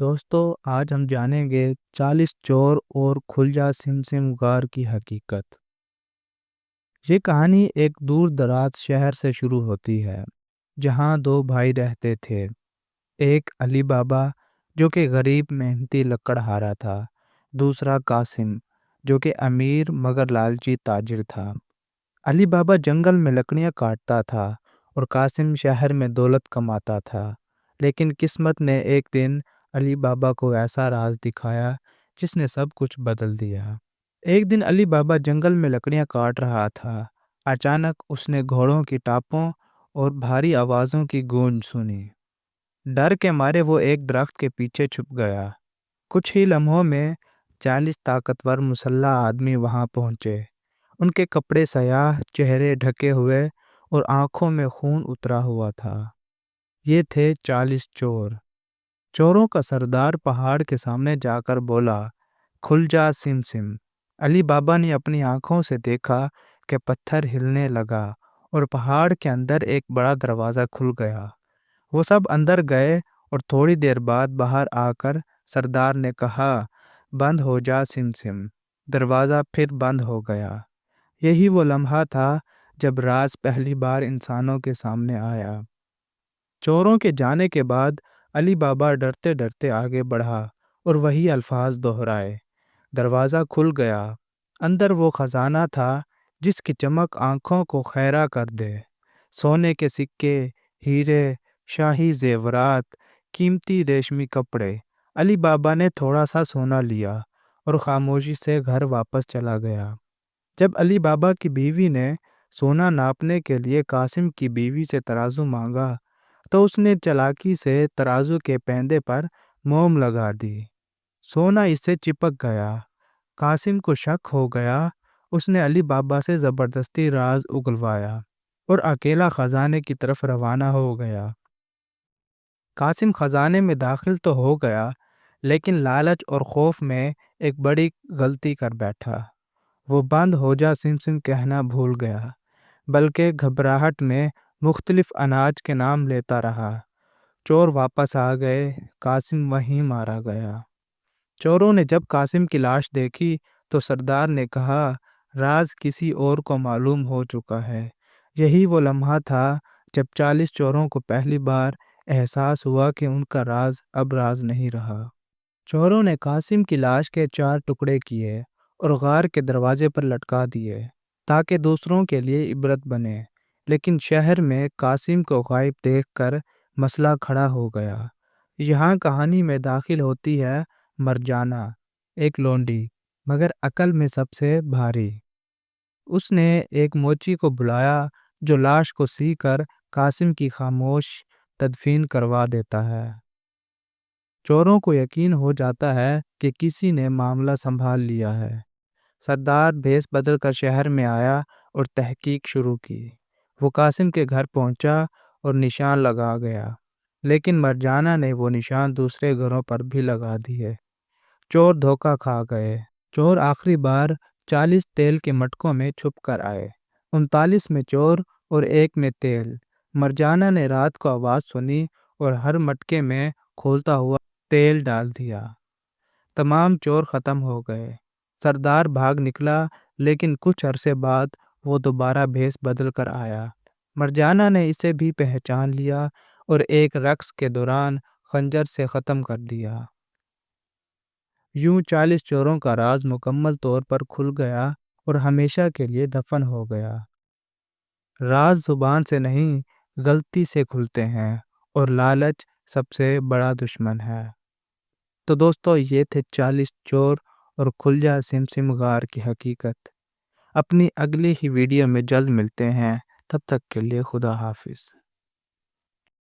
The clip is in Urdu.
دوستو آج ہم جانیں گے 40 چور اور کھلجا سم غار کی حقیقت۔ یہ کہانی ایک دور دراز شہر سے شروع ہوتی ہے جہاں دو بھائی رہتے تھے۔ ایک علی بابا جو کہ غریب محنتی لکڑہارا تھا، دوسرا قاسم جو کہ امیر مگر لالچی تاجر تھا۔ علی بابا جنگل میں لکڑیاں کاٹتا تھا اور قاسم شہر میں دولت کماتا تھا، لیکن قسمت نے ایک دن علی بابا کو ایسا راز دکھایا جس نے سب کچھ بدل دیا۔ ایک دن علی بابا جنگل میں لکڑیاں کاٹ رہا تھا۔ اچانک اس نے گھوڑوں کی ٹاپوں اور بھاری آوازوں کی گونج سنی۔ ڈر کے مارے وہ ایک درخت کے پیچھے چھپ گیا۔ کچھ ہی لمحوں میں 40 طاقتور مسلح آدمی وہاں پہنچے۔ ان کے کپڑے سیاہ، چہرے ڈھکے ہوئے اور آنکھوں میں خون اترا ہوا تھا۔ یہ تھے 40 چور۔ چوروں کا سردار پہاڑ کے سامنے جا کر بولا، کھل جا سم۔ علی بابا نے اپنی آنکھوں سے دیکھا کہ پتھر ہلنے لگا اور پہاڑ کے اندر ایک بڑا دروازہ کھل گیا۔ وہ سب اندر گئے اور تھوڑی دیر بعد باہر آ کر سردار نے کہا، بند ہو جا سم۔ دروازہ پھر بند ہو گیا۔ یہی وہ لمحہ تھا جب راز پہلی بار انسانوں کے سامنے آیا۔ چوروں کے جانے کے بعد علی بابا ڈرتے ڈرتے آگے بڑھا اور وہی الفاظ دہرائے۔ دروازہ کھل گیا۔ اندر وہ خزانہ تھا جس کی چمک آنکھوں کو خیرہ کر دے۔ سونے کے سکے، ہیرے، شاہی زیورات، قیمتی ریشمی کپڑے۔ علی بابا نے تھوڑا سا سونا لیا اور خاموشی سے گھر واپس چلا گیا۔ جب علی بابا کی بیوی نے سونا ناپنے کے لیے قاسم کی بیوی سے ترازو مانگا تو اس نے چالاکی سے ترازو کے پیندے پر موم لگا دی۔ سونا اس سے چپک گیا۔ قاسم کو شک ہو گیا۔ اس نے علی بابا سے زبردستی راز اگلوایا اور اکیلا خزانے کی طرف روانہ ہو گیا۔ قاسم خزانے میں داخل تو ہو گیا، لیکن لالچ اور خوف میں ایک بڑی غلطی کر بیٹھا۔ وہ بند ہو جا سم کہنا بھول گیا، بلکہ گھبراہٹ میں مختلف اناج کے نام لیتا رہا۔ چور واپس آ گئے، قاسم وہیں مارا گیا۔ چوروں نے جب قاسم کی لاش دیکھی تو سردار نے کہا، راز کسی اور کو معلوم ہو چکا ہے۔ یہی وہ لمحہ تھا جب 40 چوروں کو پہلی بار احساس ہوا کہ ان کا راز اب راز نہیں رہا۔ چوروں نے قاسم کی لاش کے 4 ٹکڑے کیے اور غار کے دروازے پر لٹکا دیے تاکہ دوسروں کے لیے عبرت بنے۔ لیکن شہر میں قاسم کو غائب دیکھ کر مسئلہ کھڑا ہو گیا۔ یہاں کہانی میں داخل ہوتی ہے مرجانہ، ایک لونڈی مگر عقل میں سب سے بھاری۔ اس نے ایک موچی کو بلایا جو لاش کو سی کر قاسم کی خاموش تدفین کروا دیتا ہے۔ چوروں کو یقین ہو جاتا ہے کہ کسی نے معاملہ سنبھال لیا ہے۔ سردار بھیس بدل کر شہر میں آیا اور تحقیق شروع کی۔ وہ قاسم کے گھر پہنچا اور نشان لگا گیا، لیکن مرجانہ نے وہ نشان دوسرے گھروں پر بھی لگا دیے۔ چور دھوکہ کھا گئے۔ چور آخری بار 40 تیل کے مٹکوں میں چھپ کر آئے، 39 میں چور اور 1 میں تیل۔ مرجانہ نے رات کو آواز سنی اور ہر مٹکے میں کھولتا ہوا تیل ڈال دیا۔ تمام چور ختم ہو گئے۔ سردار بھاگ نکلا، لیکن کچھ عرصے بعد وہ دوبارہ بھیس بدل کر آیا۔ مرجانہ نے اسے بھی پہچان لیا اور ایک رقص کے دوران خنجر سے ختم کر دیا۔ یوں 40 چوروں کا راز مکمل طور پر کھل گیا اور ہمیشہ کے لیے دفن ہو گیا۔ راز زبان سے نہیں، غلطی سے کھلتے ہیں، اور لالچ سب سے بڑا دشمن ہے۔ تو دوستو، یہ تھے 40 چور اور کھلجا سم غار کی حقیقت۔ اپنی اگلی ہی ویڈیو میں جلد ملتے ہیں، تب تک کے لیے خدا حافظ۔